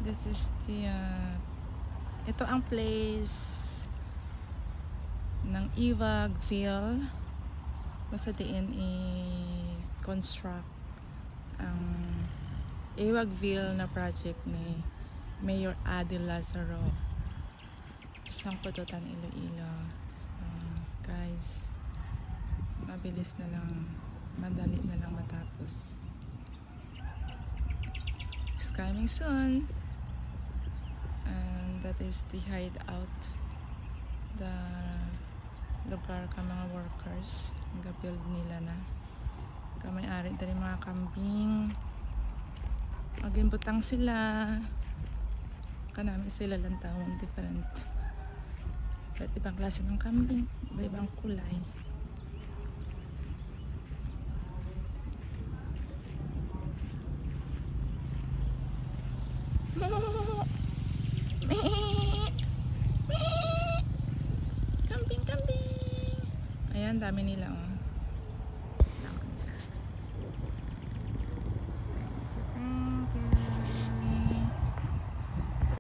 This is the ito ang place ng Ewagville kung sa diin i-construct ang Ewagville na project ni Mayor Adi Lazaro sa Pututan, Iloilo. So guys, mabilis na lang, madali na lang matapos. It's coming soon. And that is the hideout, the lugar ka mga workers nag-build nila na kamay-ari dali mga kambing magimbutang sila kanami sila lang tawang different at ibang klase ng kambing, iba-ibang kulay. Kambing, kambing. Ayan, dami nila oh.